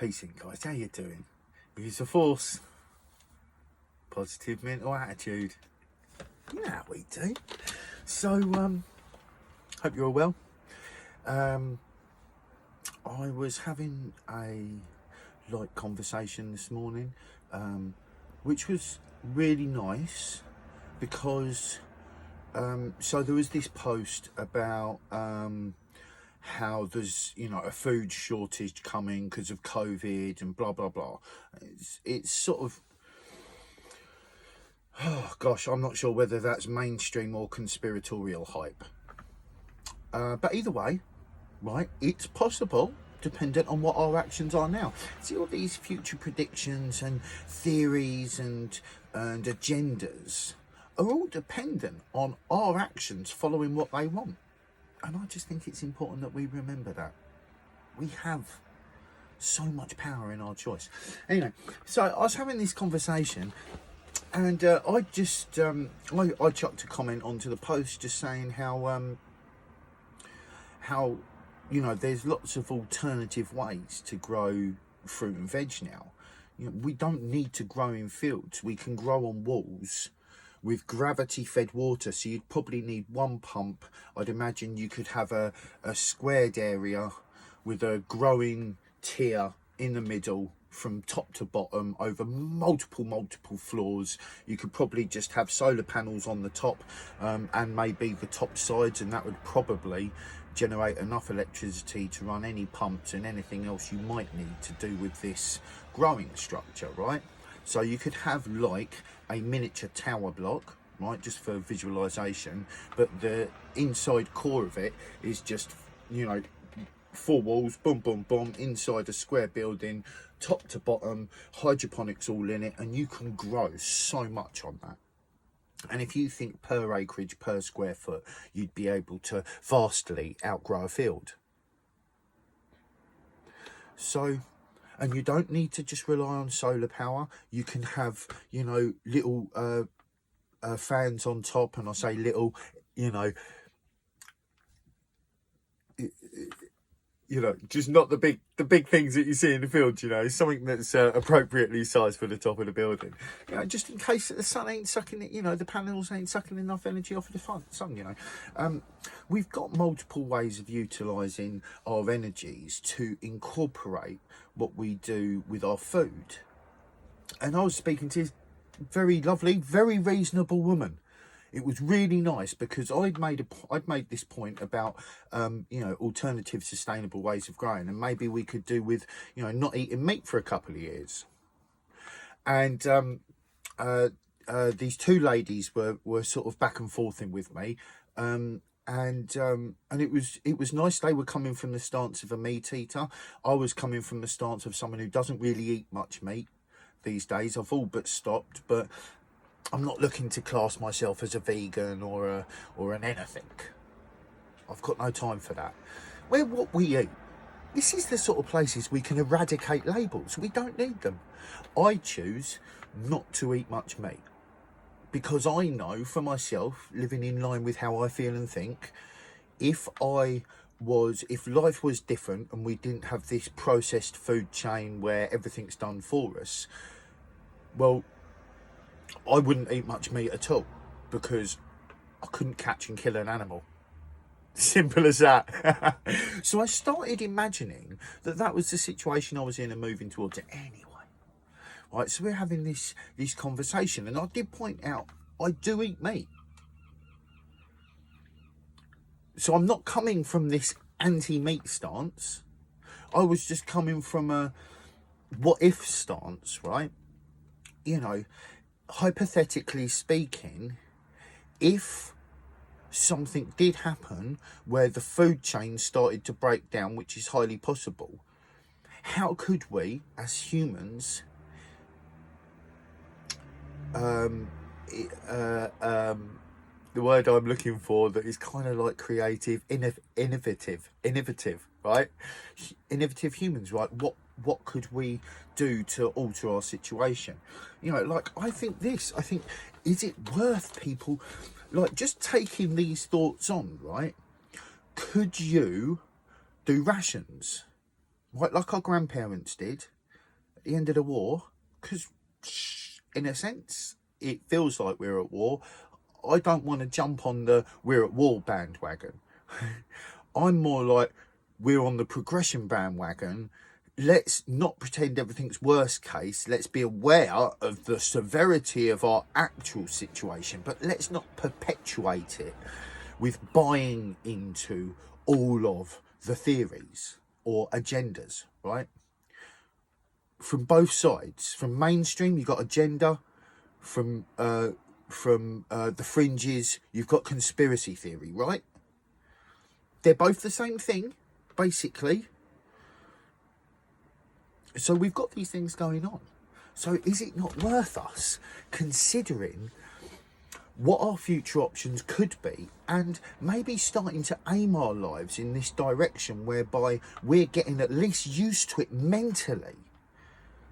Peace in, guys. How you doing? Use the force. Positive mental attitude. You know how we do. So, hope you're all well. I was having a light conversation this morning, which was really nice because, so there was this post about how there's, a food shortage coming because of COVID and blah, blah, blah. It's sort of, oh gosh, I'm not sure whether that's mainstream or conspiratorial hype. But either way, right, it's possible, dependent on what our actions are now. See, all these future predictions and theories and agendas are all dependent on our actions following what they want. And I just think it's important that we remember that. We have so much power in our choice. Anyway, so I was having this conversation and I just, I chucked a comment onto the post just saying how, there's lots of alternative ways to grow fruit and veg now. We don't need to grow in fields. We can grow on walls with gravity-fed water, so you'd probably need one pump. I'd imagine you could have a squared area with a growing tier in the middle from top to bottom over multiple floors. You could probably just have solar panels on the top and maybe the top sides, and that would probably generate enough electricity to run any pumps and anything else you might need to do with this growing structure, right? So you could have like a miniature tower block, right, just for visualization, but the inside core of it is just, four walls, boom, boom, boom, inside a square building, top to bottom, hydroponics all in it, and you can grow so much on that. And if you think per acreage, per square foot, you'd be able to vastly outgrow a field. So, and you don't need to just rely on solar power. You can have, little fans on top, and I say little, just not the big things that you see in the field, something that's appropriately sized for the top of the building, just in case the sun ain't sucking it, the panels ain't sucking enough energy off of the sun, We've got multiple ways of utilising our energies to incorporate what we do with our food. And I was speaking to this very lovely, very reasonable woman. It was really nice because I'd made this point about alternative sustainable ways of growing, and maybe we could do with not eating meat for a couple of years. And these two ladies were sort of back and forthing with me, and it was nice. They were coming from the stance of a meat eater. I was coming from the stance of someone who doesn't really eat much meat these days. I've all but stopped, but I'm not looking to class myself as a vegan or an anything. I've got no time for that. We're what we eat. This is the sort of places we can eradicate labels. We don't need them. I choose not to eat much meat because I know for myself, living in line with how I feel and think, if life was different and we didn't have this processed food chain where everything's done for us, well, I wouldn't eat much meat at all because I couldn't catch and kill an animal. Simple as that. So I started imagining that was the situation I was in and moving towards it anyway. Right, so we're having this conversation, and I did point out I do eat meat. So I'm not coming from this anti-meat stance. I was just coming from a what-if stance, right? Hypothetically speaking, if something did happen where the food chain started to break down, which is highly possible, how could we as humans the word I'm looking for that is kind of like creative, innovative, right? Innovative humans, right? What could we do to alter our situation? I think, is it worth people, just taking these thoughts on, right? Could you do rations, right? Like our grandparents did, the end of the war, because in a sense it feels like we're at war. I don't want to jump on the we're at war bandwagon. I'm more like we're on the progression bandwagon. Let's not pretend everything's worst case. Let's be aware of the severity of our actual situation, but let's not perpetuate it with buying into all of the theories or agendas, right? From both sides. From mainstream, you've got agenda. From the fringes, you've got conspiracy theory, right? They're both the same thing, basically. So we've got these things going on. So is it not worth us considering what our future options could be, and maybe starting to aim our lives in this direction whereby we're getting at least used to it mentally?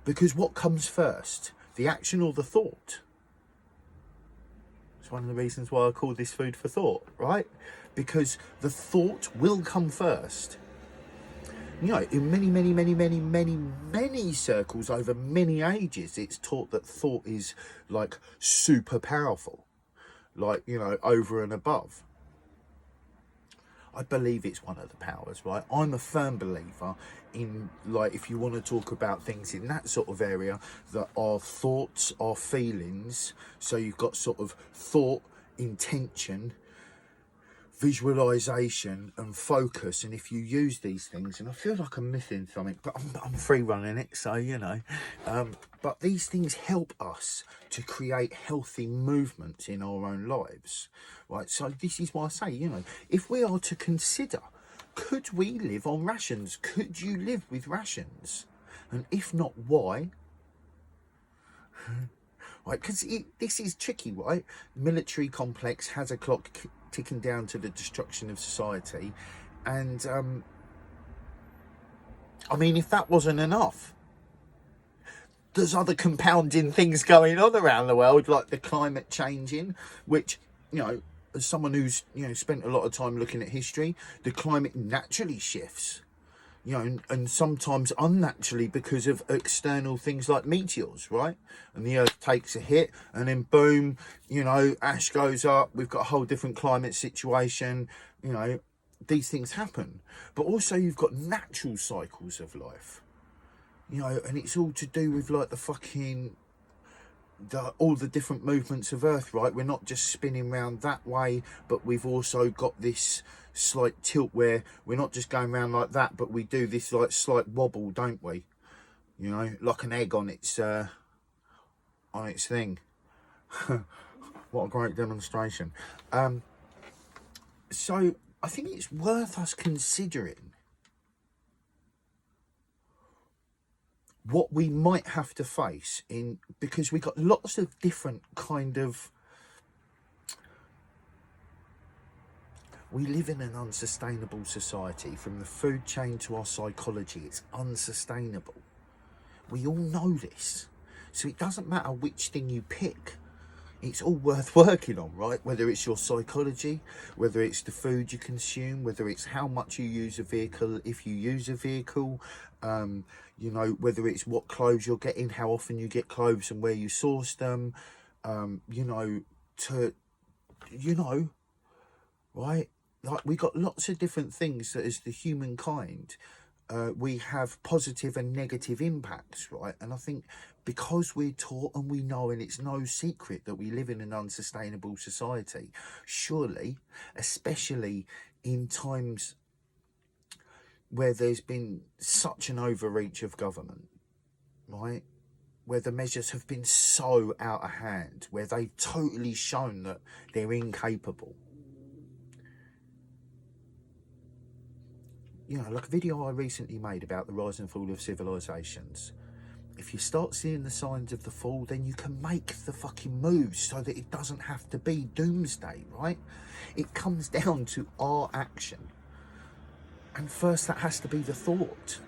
Because what comes first, the action or the thought? It's one of the reasons why I call this food for thought, right? Because the thought will come first. You know, in many circles over many ages, it's taught that thought is like super powerful, like, you know, over and above. I believe it's one of the powers, right? I'm a firm believer in, like, if you want to talk about things in that sort of area, that our thoughts, our feelings, so you've got sort of thought, intention, visualization and focus, and if you use these things, and I feel like I'm missing something, but I'm free running it, so you know, but these things help us to create healthy movements in our own lives, right? So this is why I say, you know, if we are to consider, could we live on rations? Could you live with rations? And if not, why? Right, because this is tricky, right? Military complex has a clock ticking down to the destruction of society, and I mean, if that wasn't enough, there's other compounding things going on around the world, like the climate changing, which, you know, as someone who's, you know, spent a lot of time looking at history, the climate naturally shifts, you know, and sometimes unnaturally because of external things like meteors, right? And the earth takes a hit, and then boom, you know, ash goes up, we've got a whole different climate situation, you know, these things happen. But also you've got natural cycles of life, you know, and it's all to do with like all the different movements of earth, right? We're not just spinning round that way, but we've also got this slight tilt where we're not just going around like that, but we do this like slight wobble, don't we? You know, like an egg on its thing. What a great demonstration. So I think it's worth us considering what we might have to face in, because we got lots of different kind of, we live in an unsustainable society. From the food chain to our psychology, it's unsustainable. We all know this. So it doesn't matter which thing you pick, it's all worth working on, right? Whether it's your psychology, whether it's the food you consume, whether it's how much you use a vehicle, if you use a vehicle, you know, whether it's what clothes you're getting, how often you get clothes and where you source them, you know, right? Like, we got lots of different things that as the humankind, we have positive and negative impacts, right? And I think because we're taught and we know, and it's no secret that we live in an unsustainable society, surely, especially in times where there's been such an overreach of government, right? Where the measures have been so out of hand, where they've totally shown that they're incapable. You know, like a video I recently made about the rise and fall of civilizations. If you start seeing the signs of the fall, then you can make the fucking moves so that it doesn't have to be doomsday, right? It comes down to our action. And first that has to be the thought.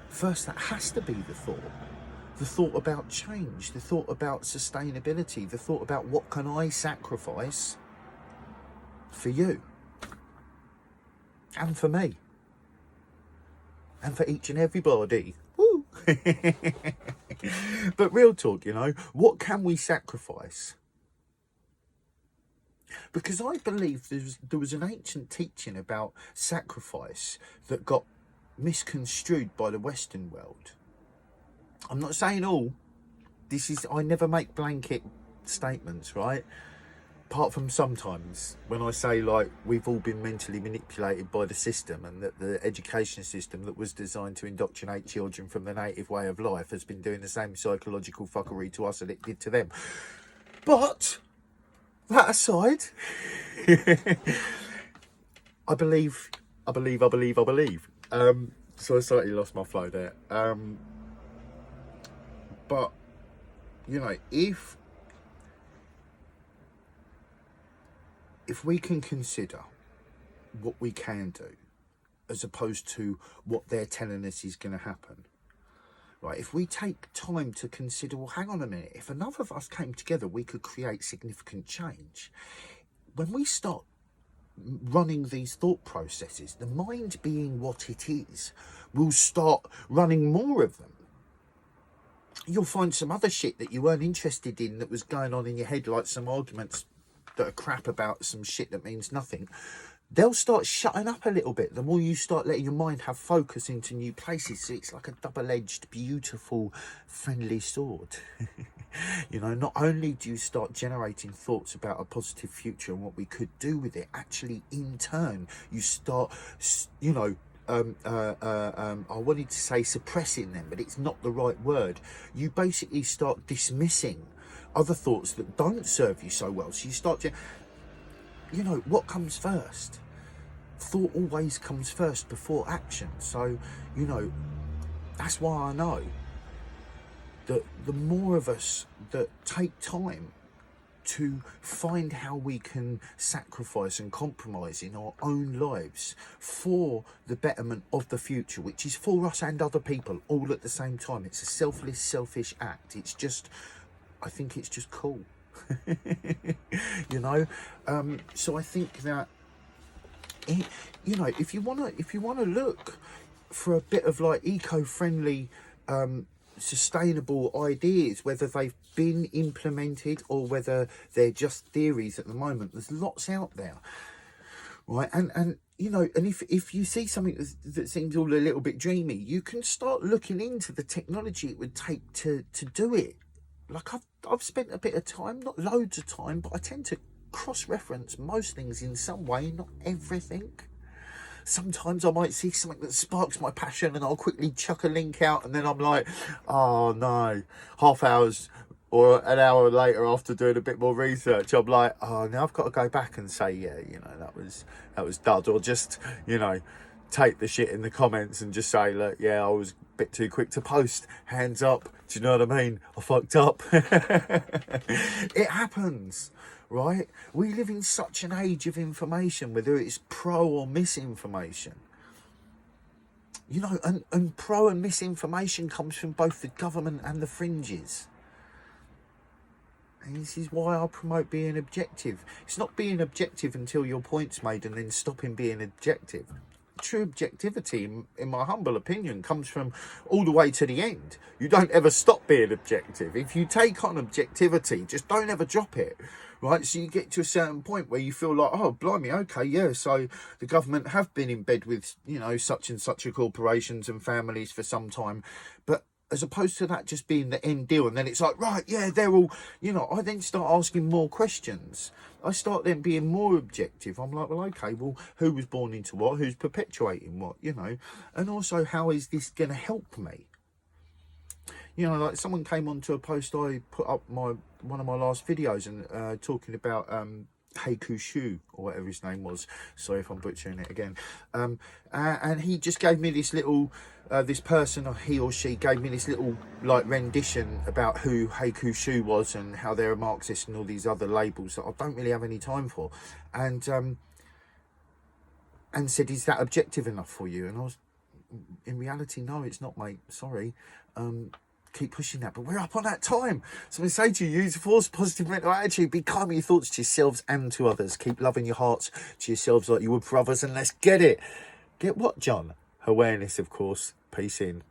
First that has to be the thought. The thought about change, the thought about sustainability, the thought about what can I sacrifice for you and for me. And for each and everybody. Woo! But real talk, you know, what can we sacrifice? Because I believe there was an ancient teaching about sacrifice that got misconstrued by the Western world. I'm not saying all. I never make blanket statements, right? Apart from sometimes when I say, like, we've all been mentally manipulated by the system, and that the education system that was designed to indoctrinate children from the native way of life has been doing the same psychological fuckery to us that it did to them. But that aside, I believe. So I slightly lost my flow there. But, you know, if we can consider what we can do as opposed to what they're telling us is going to happen, right? If we take time to consider, well, hang on a minute, if enough of us came together, we could create significant change. When we start running these thought processes, the mind being what it is, will start running more of them. You'll find some other shit that you weren't interested in that was going on in your head, like some arguments that are crap about some shit that means nothing. They'll start shutting up a little bit the more you start letting your mind have focus into new places. So it's like a double-edged, beautiful, friendly sword. You know, not only do you start generating thoughts about a positive future and what we could do with it, actually in turn you start, you know, I wanted to say suppressing them, but it's not the right word. You basically start dismissing other thoughts that don't serve you so well. So you start to, you know, what comes first? Thought always comes first before action. So, you know, that's why I know that the more of us that take time to find how we can sacrifice and compromise in our own lives for the betterment of the future, which is for us and other people all at the same time. It's a selfless, selfish act. It's just, I think it's just cool. You know, so I think that you know, if you want to look for a bit of like eco-friendly, sustainable ideas, whether they've been implemented or whether they're just theories at the moment, there's lots out there, right? And you know, and if you see something that seems all a little bit dreamy, you can start looking into the technology it would take to do it. Like I've spent a bit of time, not loads of time, but I tend to cross-reference most things in some way, not everything. Sometimes I might see something that sparks my passion and I'll quickly chuck a link out, and then I'm like, oh no, half hours or an hour later after doing a bit more research, I'm like, oh, now I've got to go back and say, yeah, you know, that was dud. Or just, you know, take the shit in the comments and just say, look, yeah, I was a bit too quick to post, hands up, do you know what I mean? I fucked up. It happens. Right? We live in such an age of information, whether it's pro or misinformation. You know, and pro and misinformation comes from both the government and the fringes. And this is why I promote being objective. It's not being objective until your point's made and then stopping being objective. True objectivity, in my humble opinion, comes from all the way to the end. You don't ever stop being objective. If you take on objectivity, just don't ever drop it. Right, so you get to a certain point where you feel like, oh, blimey, okay, yeah, so the government have been in bed with, you know, such and such a corporations and families for some time. But as opposed to that just being the end deal, and then it's like, right, yeah, they're all, you know, I then start asking more questions. I start then being more objective. I'm like, well, okay, well, who was born into what? Who's perpetuating what, you know? And also, how is this going to help me? You know, like someone came onto a post I put up one of my last videos and talking about Heiku Shu, or whatever his name was. Sorry if I'm butchering it again. And he just gave me this little, this person, or he or she, gave me this little like rendition about who Heiku Shu was and how they're a Marxist and all these other labels that I don't really have any time for. And said, is that objective enough for you? And I was, in reality, no, it's not, mate. Sorry. Keep pushing that, but we're up on that time. So I say to you, use force, positive mental attitude, be kind with your thoughts to yourselves and to others. Keep loving your hearts to yourselves like you would for others, and let's get it. Get what, John? Awareness, of course. Peace in.